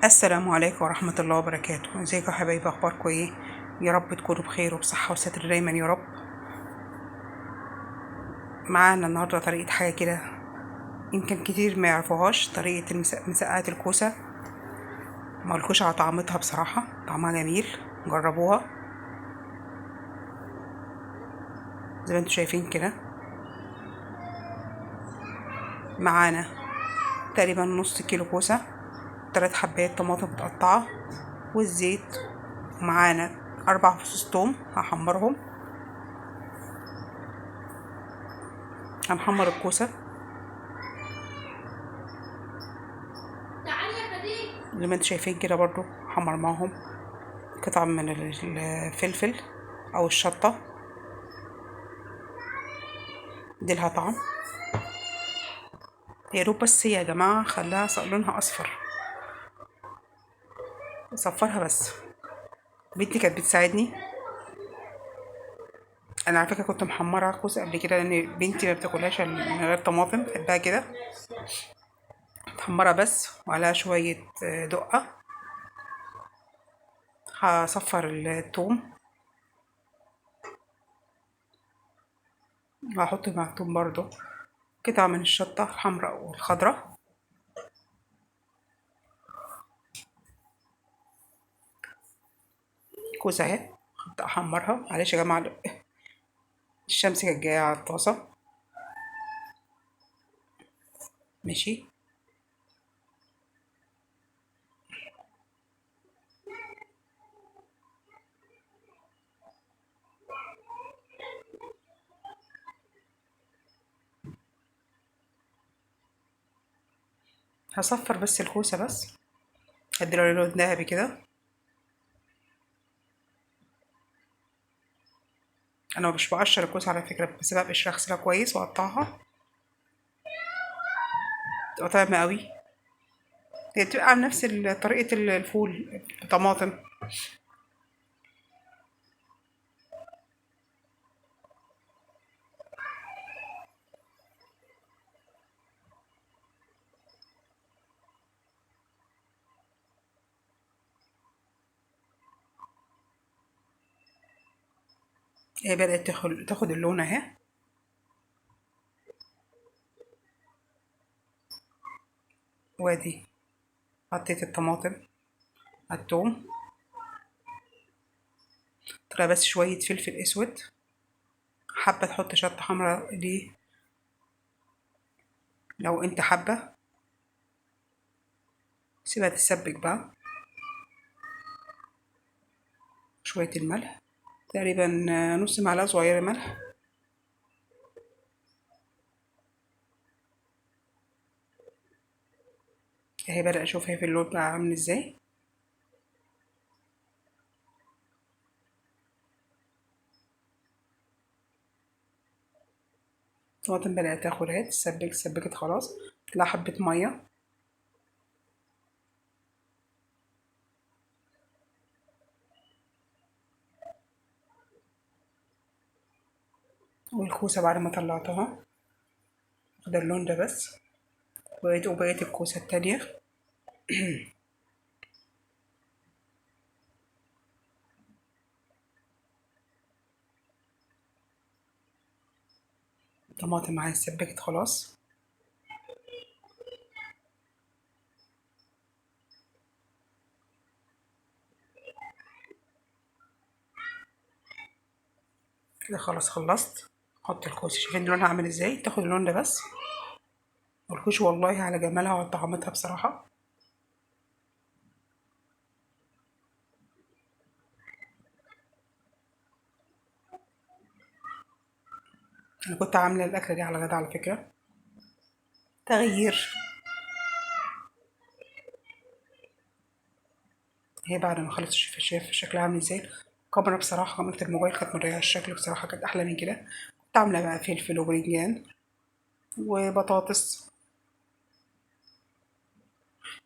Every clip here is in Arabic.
السلام عليكم ورحمة الله وبركاته. ازيكم يا حبايبي؟ اخباركم ايه؟ يا رب تكونوا بخير وبصحة وستر دايما يا رب. معانا النهاردة طريقة حاجة كده يمكن كتير ما يعرفوهاش، طريقة مسقعة الكوسة. مقولكوش على طعمتها، بصراحة طعمها جميل، جربوها زي ما انتوا شايفين كده. معانا تقريبا نص كيلو كوسة، 3 حبات طماطم متقطعة، والزيت. ومعانا 4 فصوص توم هحمرهم. هنحمر الكوسة زي ما انتوا شايفين كده، برضو حمرناهم. قطع من الفلفل او الشطة دي لها طعم يا دوب، بس يا جماعة خلاها لونها اصفر، صفرها بس. بنتي كانت بتساعدني. انا على فكرة كنت محمرة كوسة قبل كده، لان بنتي ما بتاكلهاش من غير طماطم، بتحبها كده محمرة بس، وعليها شوية دقة. هصفر الثوم وهحط مع الثوم برضو قطع من الشطة الحمراء والخضراء. كوسة اهي هبدأ احمرها. معلش يا جماعة، الشمس كانت جاية على الطاسة. ماشي. هصفر بس الكوسة بس، اديله لون ذهبي كده. انا مش بقشر الكوسة على فكرة، بس بقى بقشرها اغسلها كويس واقطعها، تبقى طعمة قوي. هي بتبقى على نفس طريقة الفول بطماطم. هي بدأت تاخد اللون اهي. وادي حطيت الطماطم على التوم، طلع بس شوية فلفل اسود. حابة تحط شطة حمراء دي لو انت حابة، سيبها تتسبك بقى. شوية الملح، تقريبا نص معلقة صغيرة ملح. اهي بدأ اشوفها في اللون بقى عامل ازاي. الطماطم بدأت تاخد اهي، اتسبكت خلاص. طلع حبة مية. والكوسة بعد ما طلعتها واخدة اللون ده بس، وبقيت الكوسة التانية. الطماطم معايا اتسبكت خلاص. كده خلاص خلصت. احط الكوسة، شايفين لونها عامل ازاي؟ تاخد اللون ده بس. ملكوش والله على جمالها وعلى طعمتها بصراحة. انا كنت عاملة الاكلة دي على غدا على فكرة، تغيير. هي بعد ما خلصت شايف شكلها عامل ازاي. الكاميرا بصراحة، كاميرا الموبايل كانت مضيعة الشكل، بصراحة كانت احلى من كده. كنت عاملة بقى فلفل وبرنجان وبطاطس.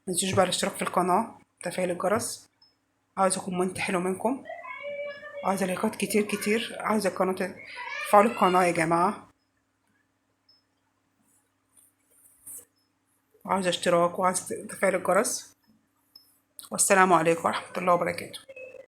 متنسوش بقى الاشتراك في القناة، تفعيل الجرس. عاوزة كومنت حلو منكم، عاوزة لايكات كتير كتير، عاوزة القناة تفعلوا القناة يا جماعة، وعاوزة اشتراك، وعاوزة تفعيل الجرس. والسلام عليكم ورحمة الله وبركاته.